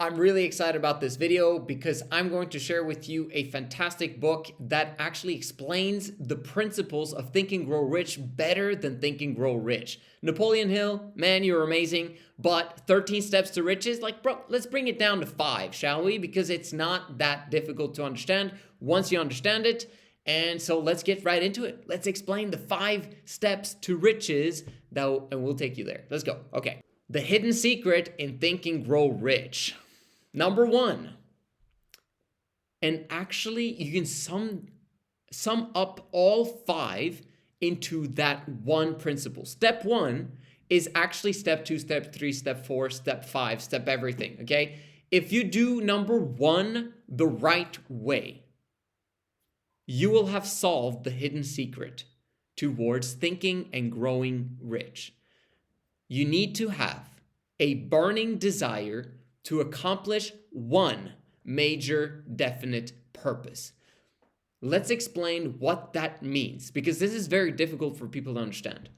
I'm really excited about this video because I'm going to share with you a fantastic book that actually explains the principles of Think and Grow Rich better than Think and Grow Rich. Napoleon Hill, man, you're amazing, but 13 Steps to Riches, like, bro, let's bring it down to 5, shall we? Because it's not that difficult to understand once you understand it. And so let's get right into it. Let's explain the 5 steps to riches, and we'll take you there. Let's go. Okay. The hidden secret in Think and Grow Rich. Number 1, and actually you can sum up all 5 into that one principle. Step 1 is actually step 2, step 3, step 4, step 5, step everything, okay? If you do number 1 the right way, you will have solved the hidden secret towards thinking and growing rich. You need to have a burning desire to accomplish one major definite purpose. Let's explain what that means, because this is very difficult for people to understand,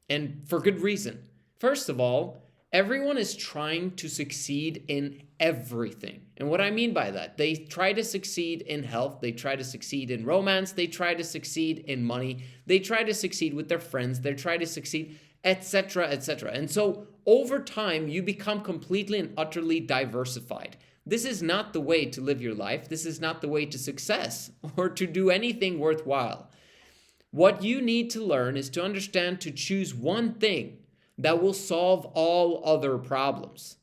and for good reason. First of all, everyone is trying to succeed in everything. And what I mean by that, they try to succeed in health, they try to succeed in romance, they try to succeed in money, they try to succeed with their friends, they try to succeed, etc., etc. And so over time, you become completely and utterly diversified. This is not the way to live your life. This is not the way to success or to do anything worthwhile. What you need to learn is to understand to choose one thing that will solve all other problems.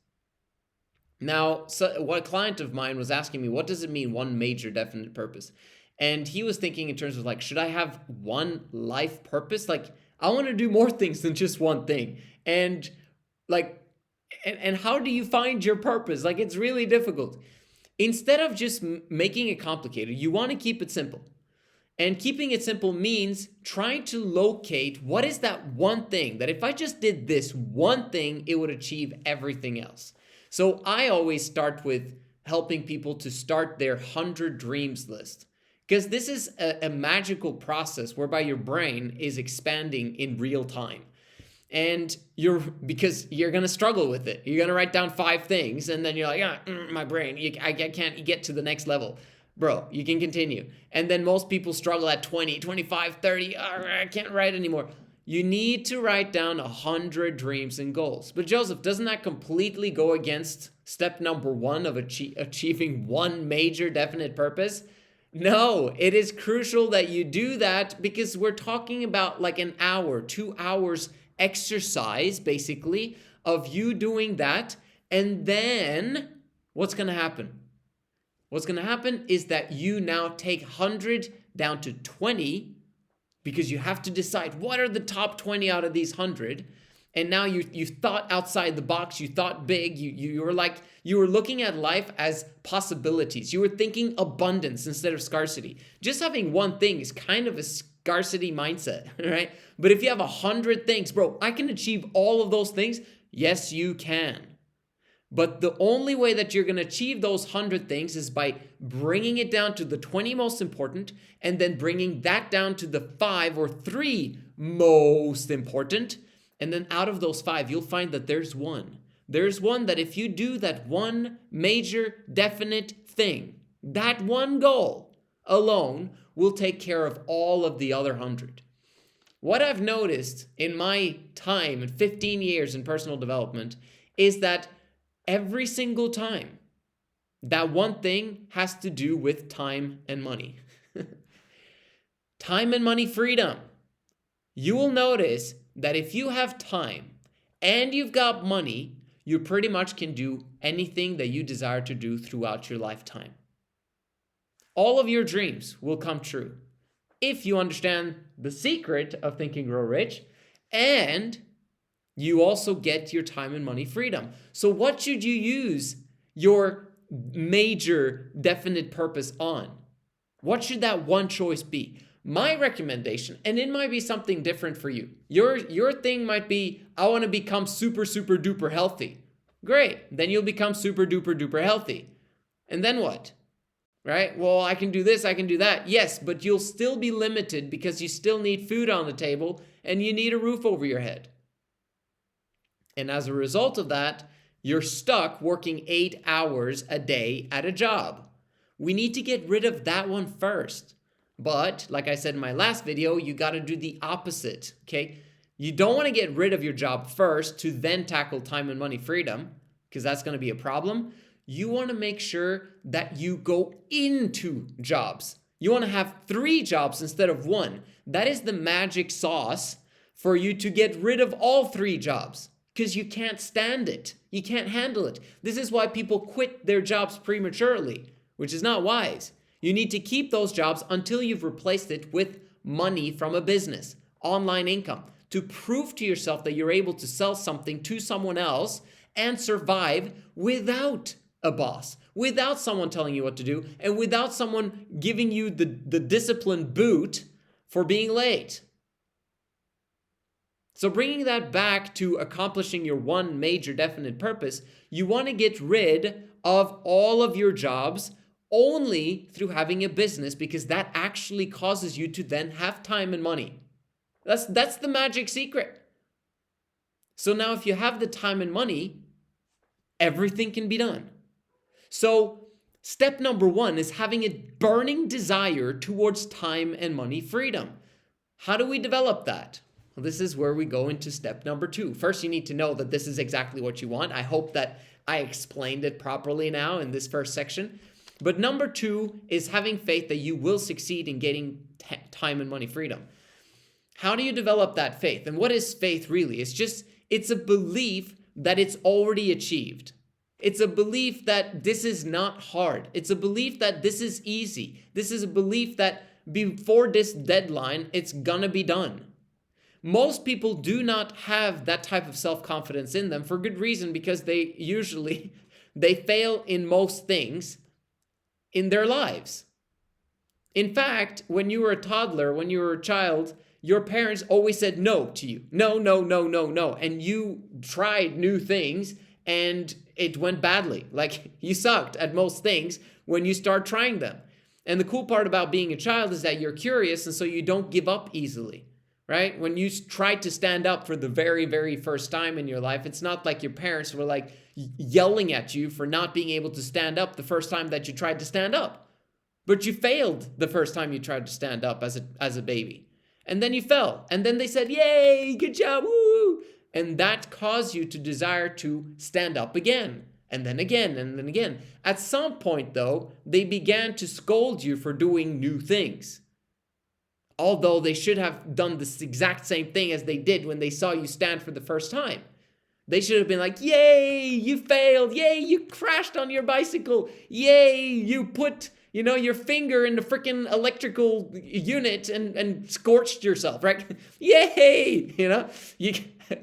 Now, a client of mine was asking me, what does it mean, one major definite purpose? And he was thinking in terms of like, should I have one life purpose? Like, I want to do more things than just one thing. And like, and how do you find your purpose? Like, it's really difficult. Instead of just making it complicated, you want to keep it simple. And keeping it simple means trying to locate what is that one thing that if I just did this one thing, it would achieve everything else. So I always start with helping people to start their 100 dreams list, because this is a magical process whereby your brain is expanding in real time. And because you're going to struggle with it. You're going to write down 5 things and then you're like, my brain, I can't get to the next level. Bro, you can continue. And then most people struggle at 20, 25, 30. I can't write anymore. You need to write down 100 dreams and goals. But Joseph, doesn't that completely go against step number 1 of achieving one major definite purpose? No, it is crucial that you do that, because we're talking about like an hour, 2 hours exercise, basically, of you doing that. And then what's going to happen? What's going to happen is that you now take 100 down to 20, because you have to decide what are the top 20 out of these 100. And now you thought outside the box, you thought big, you were looking at life as possibilities. You were thinking abundance instead of scarcity. Just having one thing is kind of a scarcity mindset, right? But if you have 100 things, bro, I can achieve all of those things. Yes, you can. But the only way that you're going to achieve those 100 things is by bringing it down to the 20 most important, and then bringing that down to the 5 or 3 most important. And then out of those 5, you'll find that there's one. There's one that if you do that one major definite thing, that one goal alone will take care of all of the other 100. What I've noticed in my time, in 15 years in personal development, is that every single time, that one thing has to do with time and money. Time and money freedom. You will notice that if you have time and you've got money, you pretty much can do anything that you desire to do throughout your lifetime. All of your dreams will come true if you understand the secret of Think and Grow Rich, and you also get your time and money freedom. So what should you use your major definite purpose on? What should that one choice be? My recommendation, and it might be something different for you. Your thing might be, I want to become super, super duper healthy. Great. Then you'll become super duper duper healthy. And then what? Right? Well, I can do this, I can do that. Yes, but you'll still be limited because you still need food on the table and you need a roof over your head. And as a result of that, You're stuck working 8 hours a day at a job. We need to get rid of that one first. But like I said in my last video, you got to do the opposite, okay? You don't want to get rid of your job first to then tackle time and money freedom, because that's going to be a problem. You want to make sure that you go into jobs. You want to have 3 jobs instead of 1. That is the magic sauce for you to get rid of all 3 jobs, because you can't stand it. You can't handle it. This is why people quit their jobs prematurely, which is not wise. You need to keep those jobs until you've replaced it with money from a business, online income, to prove to yourself that you're able to sell something to someone else and survive without a boss, without someone telling you what to do, and without someone giving you the discipline boot for being late. So bringing that back to accomplishing your one major definite purpose, you want to get rid of all of your jobs only through having a business, because that actually causes you to then have time and money. That's the magic secret. So now if you have the time and money, everything can be done. So step number 1 is having a burning desire towards time and money freedom. How do we develop that? Well, this is where we go into step number 2. First, you need to know that this is exactly what you want. I hope that I explained it properly now in this first section. But number 2 is having faith that you will succeed in getting time and money freedom. How do you develop that faith? And what is faith really? It's a belief that it's already achieved. It's a belief that this is not hard. It's a belief that this is easy. This is a belief that before this deadline, it's gonna be done. Most people do not have that type of self-confidence in them for good reason, because they fail in most things in their lives. In fact, when you were a toddler, when you were a child, your parents always said no to you. No, no, no, no, no. And you tried new things and it went badly. Like, you sucked at most things when you start trying them. And the cool part about being a child is that you're curious, and so you don't give up easily, right? When you try to stand up for the very, very first time in your life, it's not like your parents were like yelling at you for not being able to stand up the first time that you tried to stand up. But you failed the first time you tried to stand up as a baby. And then you fell. And then they said, yay, good job, woo! And that caused you to desire to stand up again. And then again, and then again. At some point, though, they began to scold you for doing new things. Although they should have done this exact same thing as they did when they saw you stand for the first time. They should have been like, yay, you failed. Yay, you crashed on your bicycle. Yay, you put your finger in the freaking electrical unit and scorched yourself, right? Yay!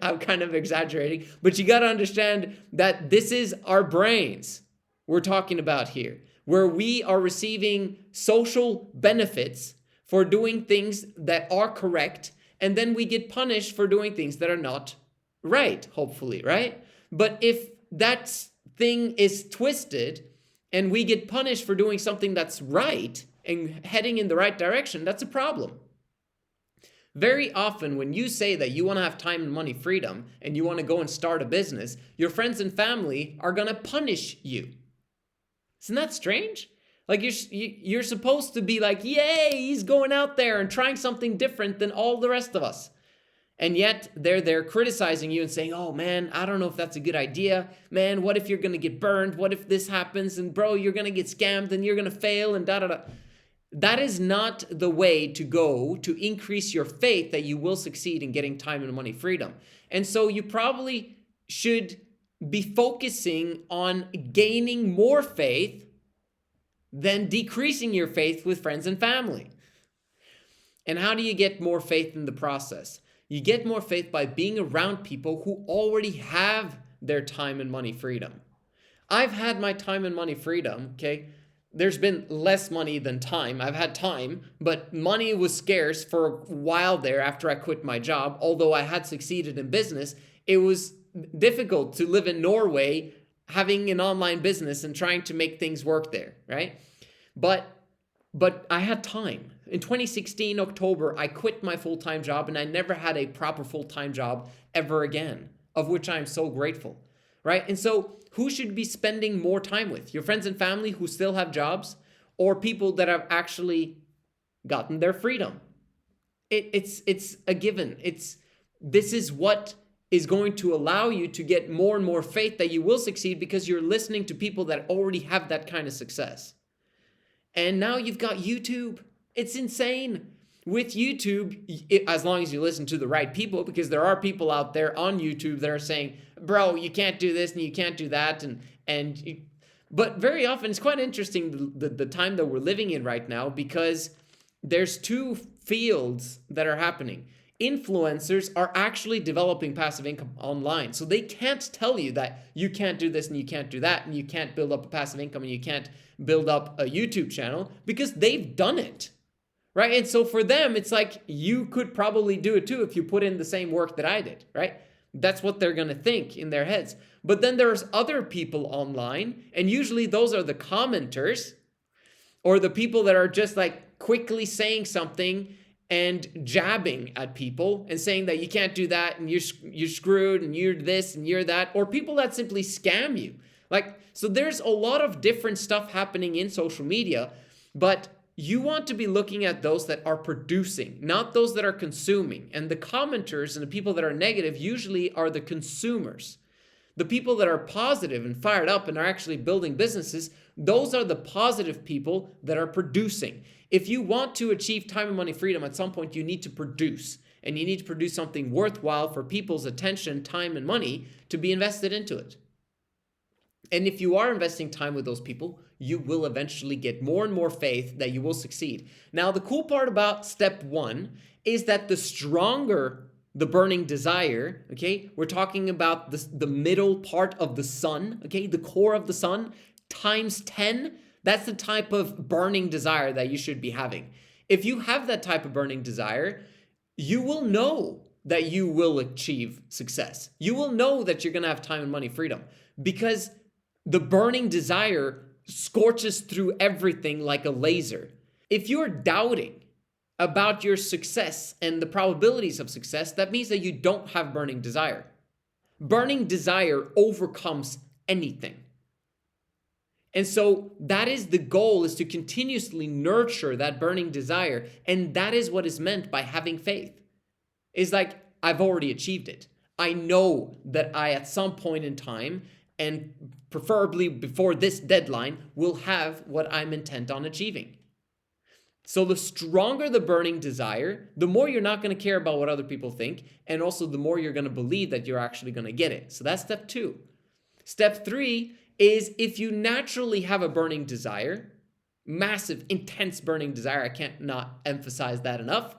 I'm kind of exaggerating, but you got to understand that this is our brains we're talking about here, where we are receiving social benefits for doing things that are correct, and then we get punished for doing things that are not right, hopefully, right? But if that thing is twisted, and we get punished for doing something that's right and heading in the right direction, that's a problem. Very often when you say that you want to have time and money freedom and you want to go and start a business, your friends and family are going to punish you. Isn't that strange? Like, you're supposed to be like, yay, he's going out there and trying something different than all the rest of us. And yet they're there criticizing you and saying, oh man, I don't know if that's a good idea. Man, what if you're going to get burned? What if this happens? And bro, you're going to get scammed and you're going to fail and da-da-da. That is not the way to go to increase your faith that you will succeed in getting time and money freedom. And so you probably should be focusing on gaining more faith than decreasing your faith with friends and family. And how do you get more faith in the process? You get more faith by being around people who already have their time and money freedom. I've had my time and money freedom, okay? There's been less money than time. I've had time, but money was scarce for a while there after I quit my job. Although I had succeeded in business, it was difficult to live in Norway having an online business and trying to make things work there, right? But I had time. In 2016, October, I quit my full-time job and I never had a proper full-time job ever again, of which I am so grateful, right? And so who should be spending more time with? Your friends and family who still have jobs, or people that have actually gotten their freedom? It's a given. This is what is going to allow you to get more and more faith that you will succeed, because you're listening to people that already have that kind of success. And now you've got YouTube. It's insane. With YouTube, as long as you listen to the right people, because there are people out there on YouTube that are saying, bro, you can't do this and you can't do that. But very often it's quite interesting the time that we're living in right now, because there's two fields that are happening. Influencers are actually developing passive income online. So they can't tell you that you can't do this and you can't do that, and you can't build up a passive income and you can't build up a YouTube channel, because they've done it, right? And so for them, it's like, you could probably do it too if you put in the same work that I did, right? That's what they're going to think in their heads. But then there's other people online, and usually those are the commenters, or the people that are just like quickly saying something and jabbing at people and saying that you can't do that and you're screwed and you're this and you're that, or people that simply scam you. Like, so there's a lot of different stuff happening in social media, but you want to be looking at those that are producing, not those that are consuming. And the commenters and the people that are negative usually are the consumers. The people that are positive and fired up and are actually building businesses, those are the positive people that are producing. If you want to achieve time and money freedom, at some point you need to produce. And you need to produce something worthwhile for people's attention, time, and money to be invested into it. And if you are investing time with those people, you will eventually get more and more faith that you will succeed. Now, the cool part about step 1 is that the stronger the burning desire, okay, we're talking about the middle part of the sun, okay, the core of the sun, times 10, that's the type of burning desire that you should be having. If you have that type of burning desire, you will know that you will achieve success. You will know that you're going to have time and money freedom, because the burning desire scorches through everything like a laser. If you're doubting about your success and the probabilities of success, that means that you don't have burning desire. Burning desire overcomes anything. And so that is the goal, is to continuously nurture that burning desire. And that is what is meant by having faith. It's like, I've already achieved it. I know that I, at some point in time, and preferably before this deadline, will have what I'm intent on achieving. So the stronger the burning desire, the more you're not going to care about what other people think, and also the more you're going to believe that you're actually going to get it. So that's step 2. Step 3 is, if you naturally have a burning desire, massive, intense burning desire, I can't not emphasize that enough,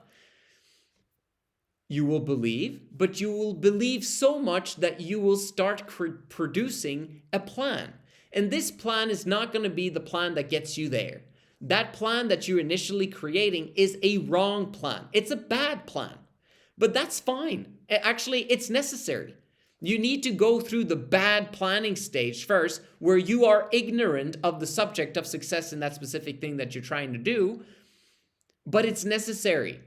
you will believe, but you will believe so much that you will start producing a plan. And this plan is not going to be the plan that gets you there. That plan that you're initially creating is a wrong plan. It's a bad plan, but that's fine. Actually, it's necessary. You need to go through the bad planning stage first, where you are ignorant of the subject of success in that specific thing that you're trying to do, but it's necessary.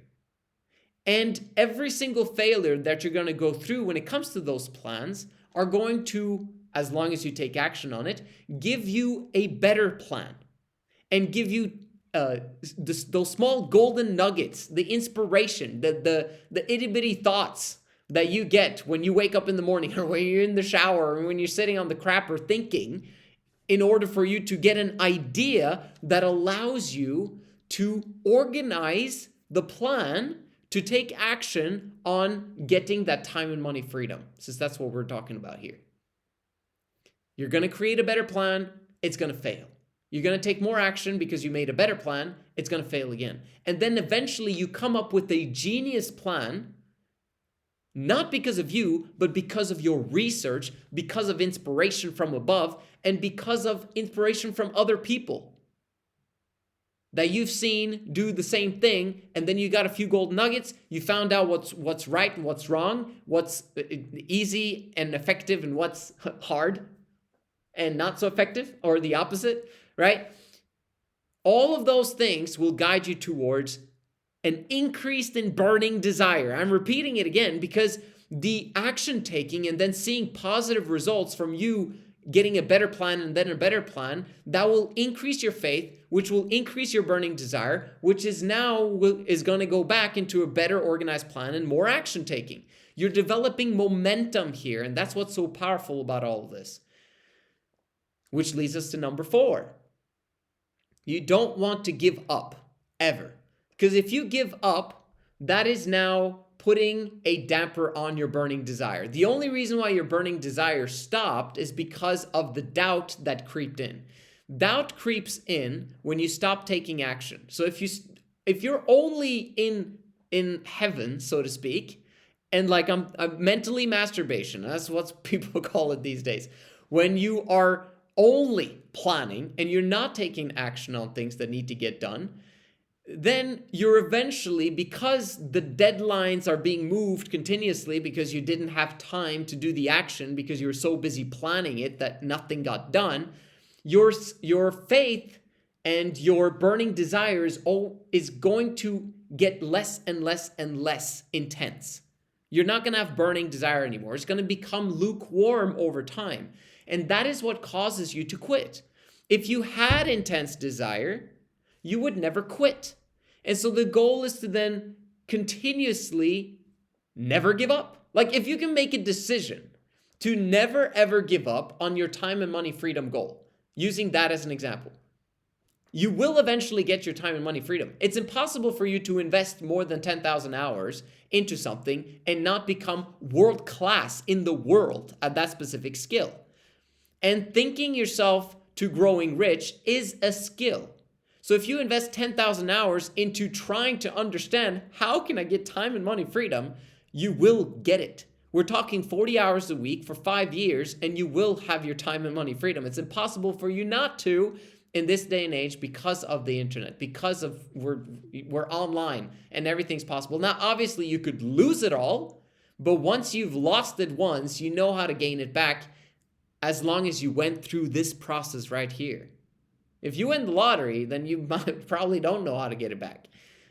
And every single failure that you're going to go through when it comes to those plans are going to, as long as you take action on it, give you a better plan and give you those small golden nuggets, the inspiration, the itty bitty thoughts that you get when you wake up in the morning, or when you're in the shower, or when you're sitting on the crapper thinking, in order for you to get an idea that allows you to organize the plan to take action on getting that time and money freedom, since that's what we're talking about here. You're going to create a better plan, it's going to fail. You're going to take more action because you made a better plan, it's going to fail again. And then eventually you come up with a genius plan, not because of you, but because of your research, because of inspiration from above, and because of inspiration from other people that you've seen do the same thing, and then you got a few gold nuggets, you found out what's right and what's wrong, what's easy and effective and what's hard and not so effective, or the opposite, right? All of those things will guide you towards an increased in burning desire. I'm repeating it again because the action taking and then seeing positive results from you getting a better plan and then a better plan, that will increase your faith, which will increase your burning desire, which is going to go back into a better organized plan and more action taking. You're developing momentum here, and that's what's so powerful about all of this. Which leads us to number 4. You don't want to give up, ever. Because if you give up, that is now putting a damper on your burning desire. The only reason why your burning desire stopped is because of the doubt that creeped in. Doubt creeps in when you stop taking action. So if you're only in heaven, so to speak, and like I'm mentally masturbation, that's what people call it these days. When you are only planning and you're not taking action on things that need to get done, then you're eventually, because the deadlines are being moved continuously because you didn't have time to do the action because you were so busy planning it that nothing got done, your faith and your burning desires is going to get less and less and less intense. You're not going to have burning desire anymore. It's going to become lukewarm over time. And that is what causes you to quit. If you had intense desire, you would never quit. And so the goal is to then continuously never give up. Like if you can make a decision to never ever give up on your time and money freedom goal, using that as an example, you will eventually get your time and money freedom. It's impossible for you to invest more than 10,000 hours into something and not become world class in the world at that specific skill. And thinking yourself to growing rich is a skill. So if you invest 10,000 hours into trying to understand how can I get time and money freedom, you will get it. We're talking 40 hours a week for 5 years and you will have your time and money freedom. It's impossible for you not to in this day and age because of the internet, because of we're online and everything's possible. Now, obviously you could lose it all, but once you've lost it once, you know how to gain it back as long as you went through this process right here. If you win the lottery, then you probably don't know how to get it back.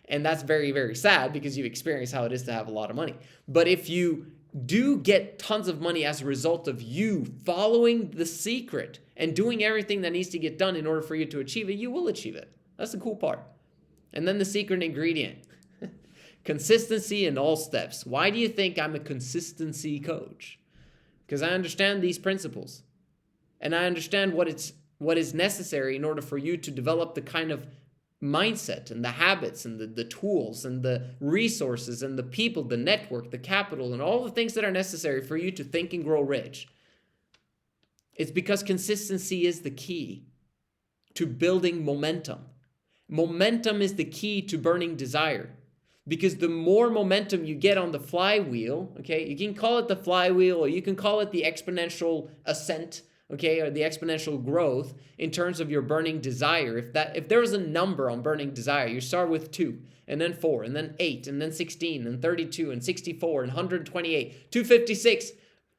And that's very, very sad because you've experienced how it is to have a lot of money. But if you do get tons of money as a result of you following the secret and doing everything that needs to get done in order for you to achieve it, you will achieve it. That's the cool part. And then the secret ingredient, consistency in all steps. Why do you think I'm a consistency coach? Because I understand these principles and I understand what is necessary in order for you to develop the kind of mindset and the habits and the tools and the resources and the people, the network, the capital, and all the things that are necessary for you to think and grow rich. It's because consistency is the key to building momentum. Momentum is the key to burning desire. Because the more momentum you get on the flywheel, okay, you can call it the flywheel or you can call it the exponential ascent, okay, or the exponential growth in terms of your burning desire. If there was a number on burning desire, you start with 2, and then 4, and then 8, and then 16, and 32, and 64, and 128, 256,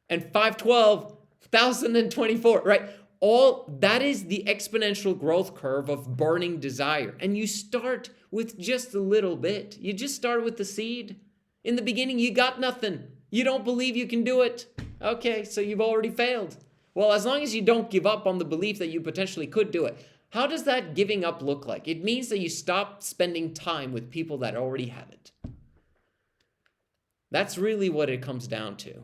and 512, 1,024, right? All that is the exponential growth curve of burning desire. And you start with just a little bit. You just start with the seed. In the beginning, you got nothing. You don't believe you can do it. Okay, so you've already failed. Well, as long as you don't give up on the belief that you potentially could do it, how does that giving up look like? It means that you stop spending time with people that already have it. That's really what it comes down to.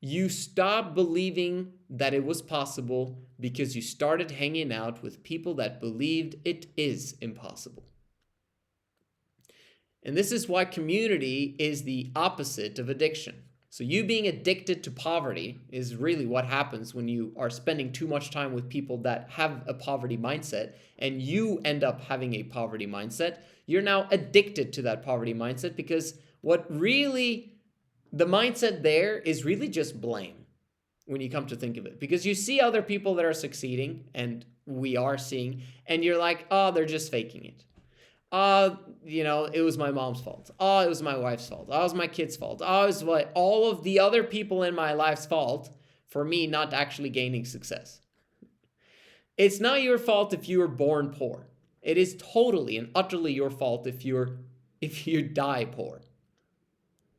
You stop believing that it was possible because you started hanging out with people that believed it is impossible. And this is why community is the opposite of addiction. So you being addicted to poverty is really what happens when you are spending too much time with people that have a poverty mindset and you end up having a poverty mindset. You're now addicted to that poverty mindset because the mindset there is really just blame when you come to think of it. Because you see other people that are succeeding, and we are seeing, and you're like, oh, they're just faking it. It was my mom's fault. Oh, it was my wife's fault. Oh, it was my kid's fault. Oh, it was all of the other people in my life's fault for me not actually gaining success. It's not your fault if you were born poor. It is totally and utterly your fault if you die poor.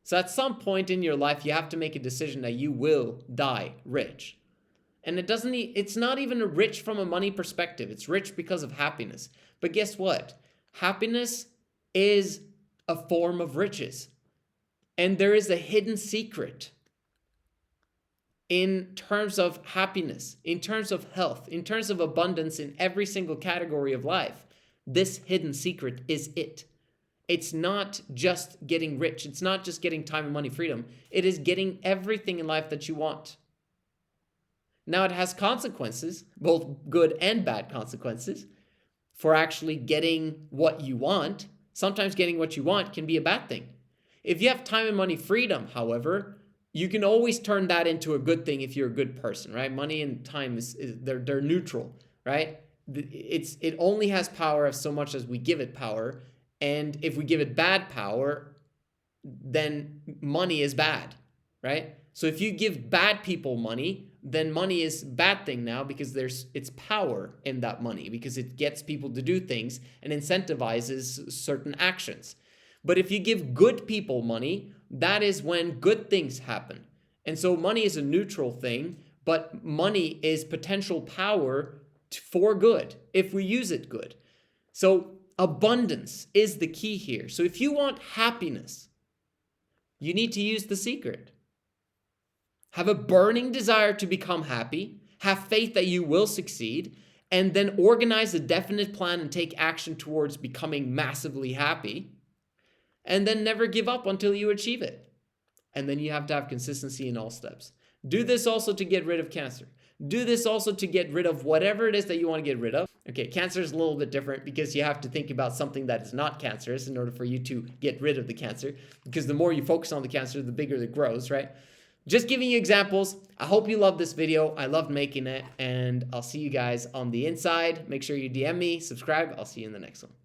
So at some point in your life, you have to make a decision that you will die rich. And it's not even rich from a money perspective. It's rich because of happiness. But guess what? Happiness is a form of riches. And there is a hidden secret in terms of happiness, in terms of health, in terms of abundance in every single category of life. This hidden secret is it. It's not just getting rich. It's not just getting time and money freedom. It is getting everything in life that you want. Now, it has consequences, both good and bad consequences, for actually getting what you want. Sometimes getting what you want can be a bad thing. If you have time and money freedom, however, you can always turn that into a good thing if you're a good person, right? Money and time they're neutral, right? It only has power of so much as we give it power. And if we give it bad power, then money is bad, right? So if you give bad people money, then money is a bad thing now because it's power in that money because it gets people to do things and incentivizes certain actions. But if you give good people money, that is when good things happen. And so money is a neutral thing, but money is potential power for good if we use it good. So abundance is the key here. So if you want happiness, you need to use the secret. Have a burning desire to become happy, have faith that you will succeed, and then organize a definite plan and take action towards becoming massively happy, and then never give up until you achieve it. And then you have to have consistency in all steps. Do this also to get rid of cancer. Do this also to get rid of whatever it is that you want to get rid of. Okay, cancer is a little bit different because you have to think about something that is not cancerous in order for you to get rid of the cancer. Because the more you focus on the cancer, the bigger it grows, right? Just giving you examples. I hope you loved this video. I loved making it, and I'll see you guys on the inside. Make sure you DM me, subscribe. I'll see you in the next one.